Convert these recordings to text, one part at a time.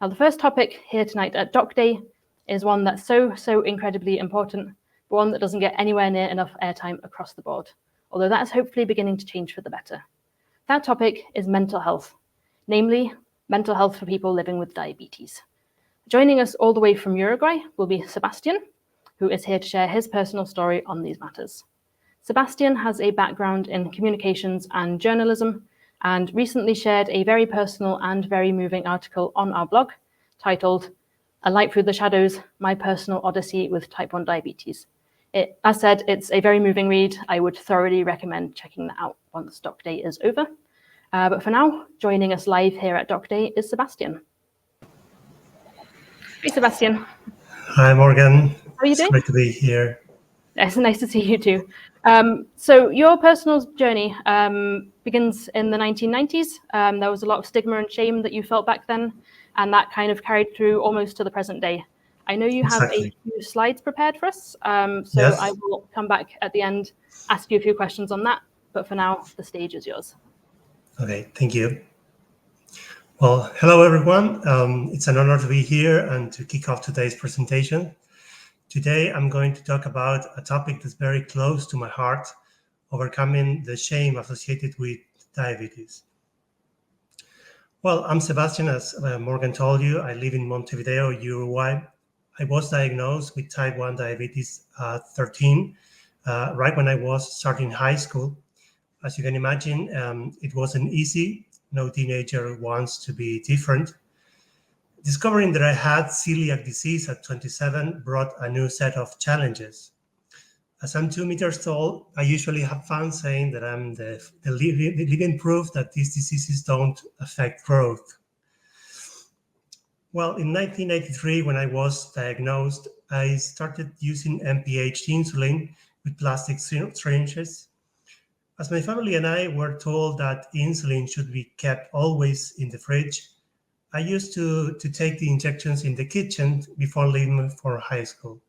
Now, the first topic here tonight at Doc Day is one that's so incredibly important, but one that doesn't get anywhere near enough airtime across the board, although that's hopefully beginning to change for the better. That topic is mental health, namely mental health for people living with diabetes. Joining us all the way from Uruguay will be Sebastián, who is here to share his personal story on these matters. Sebastián has a background in communications and journalism, and recently shared a very personal and very moving article on our blog titled "A Light Through the Shadows, My Personal Odyssey with Type 1 Diabetes." As said, it's a very moving read. I would thoroughly recommend checking that out once Doc Day is over. But for now, joining us live here at Doc Day is Sebastián. Hey, Sebastián. Hi, Morgan. How are you doing? It's great to be here. It's nice to see you too. So your personal journey begins in the 1990s. There was a lot of stigma and shame that you felt back then, and that kind of carried through almost to the present day. I know you have a few slides prepared for us, so yes. I will come back at the end, ask you a few questions on that, but for now, the stage is yours. Okay, thank you. Well, hello everyone. It's an honor to be here and to kick off today's presentation. Today, I'm going to talk about a topic that's very close to my heart, overcoming the shame associated with diabetes. Well, I'm Sebastián, as Morgan told you. I live in Montevideo, Uruguay. I was diagnosed with type 1 diabetes at 13, right when I was starting high school. As you can imagine, it wasn't easy. No teenager wants to be different. Discovering that I had celiac disease at 27 brought a new set of challenges. As I'm 2 meters tall, I usually have fun saying that I'm the living proof that these diseases don't affect growth. Well, in 1983, when I was diagnosed, I started using MPH insulin with plastic syringes. As my family and I were told that insulin should be kept always in the fridge, I used to take the injections in the kitchen before leaving for high school.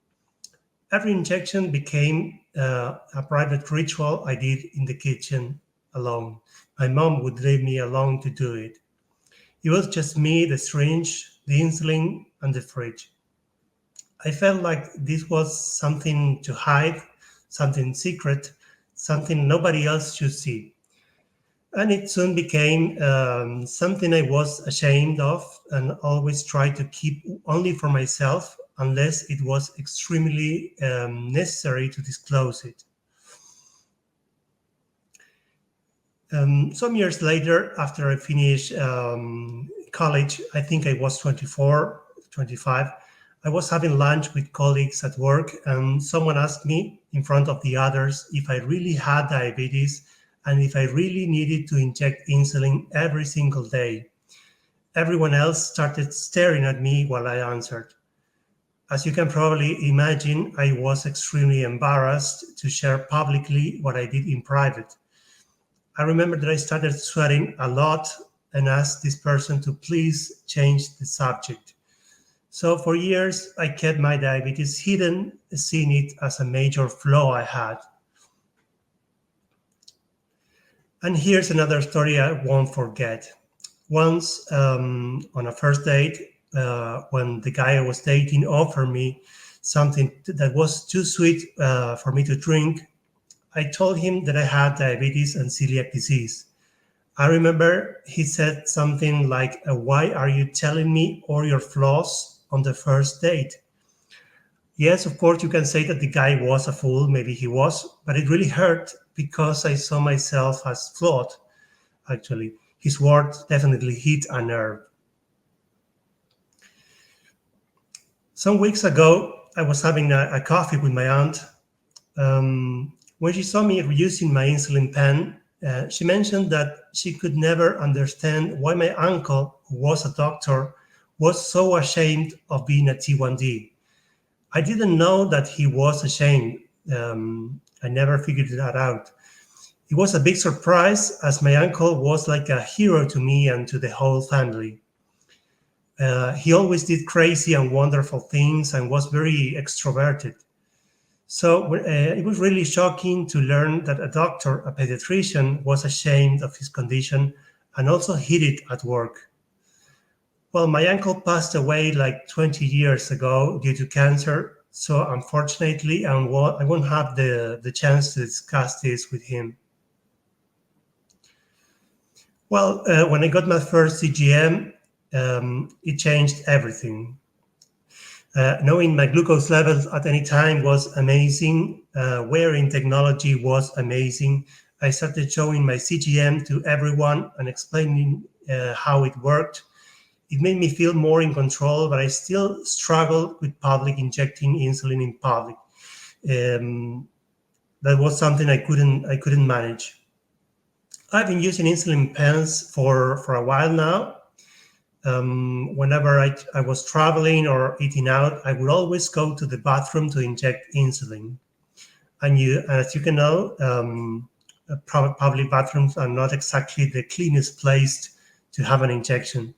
Every injection became a private ritual I did in the kitchen alone. My mom would leave me alone to do it. It was just me, the syringe, the insulin, and the fridge. I felt like this was something to hide, something secret, something nobody else should see. And it soon became something I was ashamed of and always tried to keep only for myself unless it was extremely necessary to disclose it. Some years later, after I finished college, I think I was 24, 25, I was having lunch with colleagues at work, and someone asked me in front of the others if I really had diabetes and if I really needed to inject insulin every single day. Everyone else started staring at me while I answered. As you can probably imagine, I was extremely embarrassed to share publicly what I did in private. I remember that I started sweating a lot and asked this person to please change the subject. So for years, I kept my diabetes hidden, seeing it as a major flaw I had. And here's another story I won't forget. Once on a first date, when the guy I was dating offered me something that was too sweet for me to drink, I told him that I had diabetes and celiac disease. I remember he said something like, "Why are you telling me all your flaws on the first date?" Yes, of course, you can say that the guy was a fool, maybe he was, but it really hurt because I saw myself as flawed, actually. His words definitely hit a nerve. Some weeks ago, I was having a coffee with my aunt. When she saw me using my insulin pen, she mentioned that she could never understand why my uncle, who was a doctor, was so ashamed of being a T1D. I didn't know that he was ashamed. I never figured that out. It was a big surprise, as my uncle was like a hero to me and to the whole family. He always did crazy and wonderful things and was very extroverted. So it was really shocking to learn that a doctor, a pediatrician, was ashamed of his condition and also hid it at work. Well, my uncle passed away like 20 years ago due to cancer. So unfortunately, I won't have the chance to discuss this with him. Well, when I got my first CGM, it changed everything. Knowing my glucose levels at any time was amazing. Wearing technology was amazing. I started showing my CGM to everyone and explaining how it worked. It made me feel more in control, but I still struggled with public injecting insulin in public. That was something I couldn't manage. I've been using insulin pens for a while now. Whenever I was traveling or eating out, I would always go to the bathroom to inject insulin. And as you can know, public bathrooms are not exactly the cleanest place to have an injection.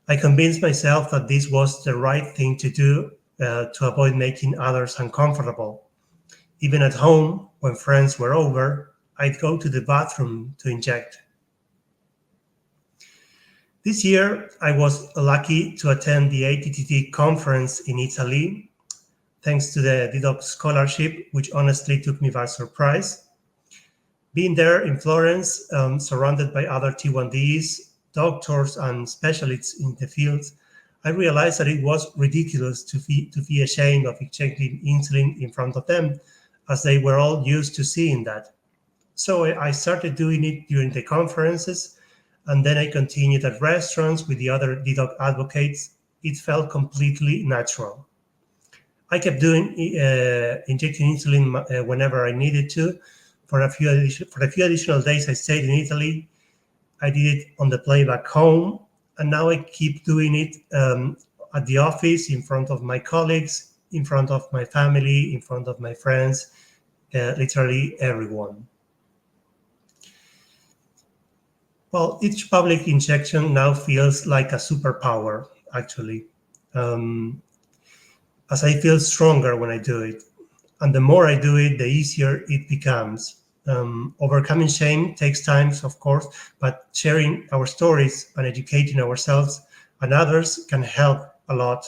I convinced myself that this was the right thing to do to avoid making others uncomfortable. Even at home, when friends were over, I'd go to the bathroom to inject. This year, I was lucky to attend the ATTD conference in Italy, thanks to the dedoc scholarship, which honestly took me by surprise. Being there in Florence, surrounded by other T1Ds, doctors, and specialists in the field, I realized that it was ridiculous to be ashamed of injecting insulin in front of them, as they were all used to seeing that. So I started doing it during the conferences, and then I continued at restaurants with the other dedoc advocates. It felt completely natural. I kept doing injecting insulin whenever I needed to. For a few additional days I stayed in Italy. I did it on the plane back home, and now I keep doing it at the office, in front of my colleagues, in front of my family, in front of my friends, literally everyone. Well, each public injection now feels like a superpower, actually, as I feel stronger when I do it. And the more I do it, the easier it becomes. Overcoming shame takes time, of course, but sharing our stories and educating ourselves and others can help a lot.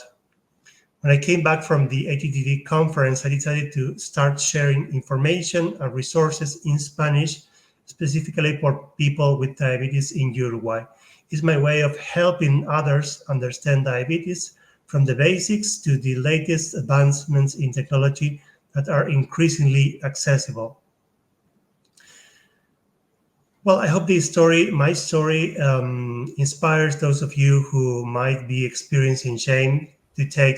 When I came back from the ATTD conference, I decided to start sharing information and resources in Spanish, specifically for people with diabetes in Uruguay. It's my way of helping others understand diabetes, from the basics to the latest advancements in technology that are increasingly accessible. Well, I hope my story, inspires those of you who might be experiencing shame to take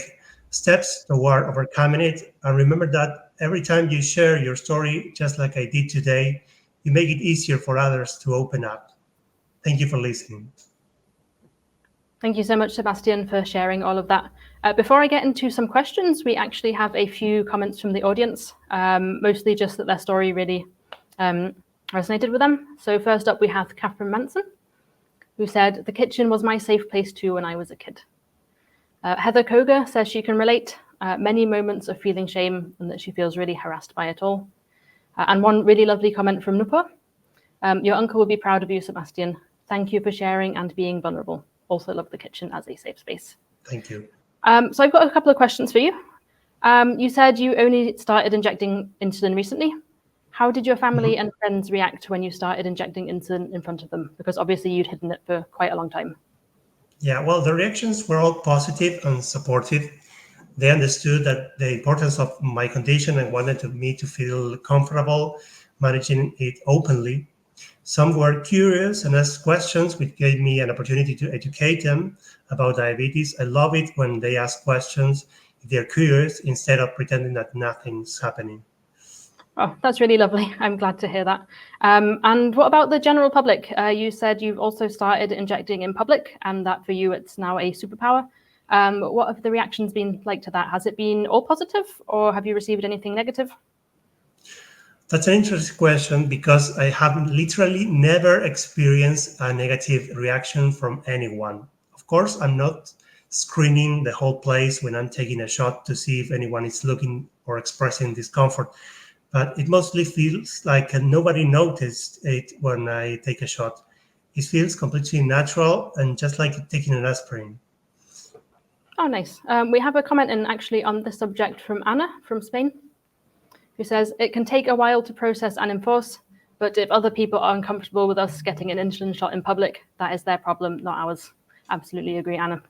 steps toward overcoming it. And remember that every time you share your story, just like I did today, you make it easier for others to open up. Thank you for listening. Thank you so much, Sebastian, for sharing all of that. Before I get into some questions, we actually have a few comments from the audience, mostly just that their story really resonated with them. So first up, we have Catherine Manson, who said, "The kitchen was my safe place too when I was a kid." Heather Koga says she can relate, many moments of feeling shame and that she feels really harassed by it all. And one really lovely comment from Nupur. "Your uncle will be proud of you, Sebastian. Thank you for sharing and being vulnerable. Also love the kitchen as a safe space." Thank you. So I've got a couple of questions for you. You said you only started injecting insulin recently. How did your family and friends react when you started injecting insulin in front of them? Because obviously you'd hidden it for quite a long time. Yeah, well, the reactions were all positive and supportive. They understood that the importance of my condition and wanted me to feel comfortable managing it openly. Some were curious and asked questions, which gave me an opportunity to educate them about diabetes. I love it when they ask questions if they're curious instead of pretending that nothing's happening. Oh, that's really lovely. I'm glad to hear that. And what about the general public? You said you've also started injecting in public and that for you, it's now a superpower. What have the reactions been like to that? Has it been all positive or have you received anything negative? That's an interesting question because I have literally never experienced a negative reaction from anyone. Of course, I'm not screening the whole place when I'm taking a shot to see if anyone is looking or expressing discomfort, but it mostly feels like nobody noticed it when I take a shot. It feels completely natural and just like taking an aspirin. Oh, nice. We have a comment in actually on this subject from Anna from Spain, who says, it can take a while to process and enforce, but if other people are uncomfortable with us getting an insulin shot in public, that is their problem, not ours. Absolutely agree, Anna.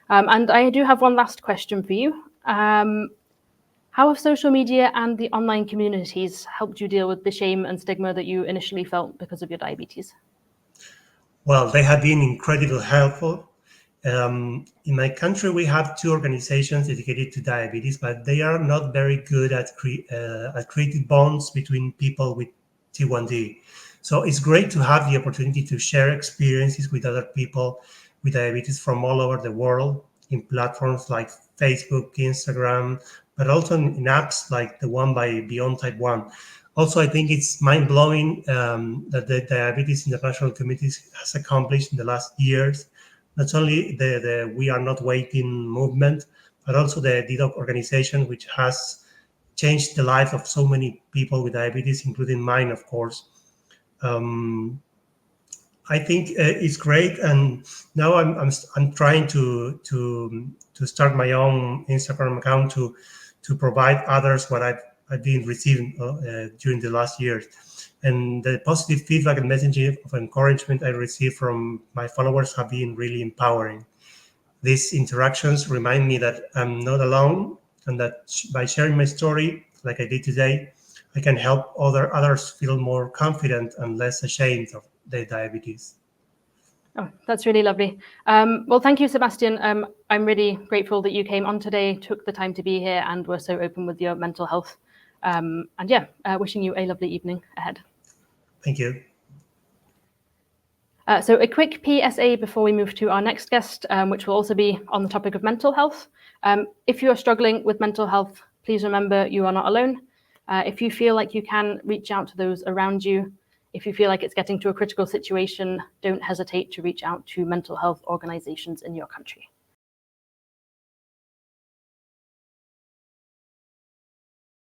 And I do have one last question for you. How have social media and the online communities helped you deal with the shame and stigma that you initially felt because of your diabetes? Well, they have been incredibly helpful. In my country, we have 2 organizations dedicated to diabetes, but they are not very good at creating bonds between people with T1D. So it's great to have the opportunity to share experiences with other people with diabetes from all over the world in platforms like Facebook, Instagram, but also in apps like the one by Beyond Type 1. Also, I think it's mind-blowing that the Diabetes International Committee has accomplished in the last years. Not only the We Are Not Waiting movement, but also the dedoc organization, which has changed the life of so many people with diabetes, including mine, of course. I think it's great, and now I'm trying to start my own Instagram account to provide others what I've been receiving during the last years. And the positive feedback and messaging of encouragement I receive from my followers have been really empowering. These interactions remind me that I'm not alone, and that by sharing my story, like I did today, I can help others feel more confident and less ashamed of their diabetes. Oh, that's really lovely. Well, thank you, Sebastian. I'm really grateful that you came on today, took the time to be here, and were so open with your mental health. And yeah, wishing you a lovely evening ahead. Thank you. So a quick PSA before we move to our next guest, which will also be on the topic of mental health. If you are struggling with mental health, please remember you are not alone. If you feel like you can, reach out to those around you. If you feel like it's getting to a critical situation, don't hesitate to reach out to mental health organizations in your country.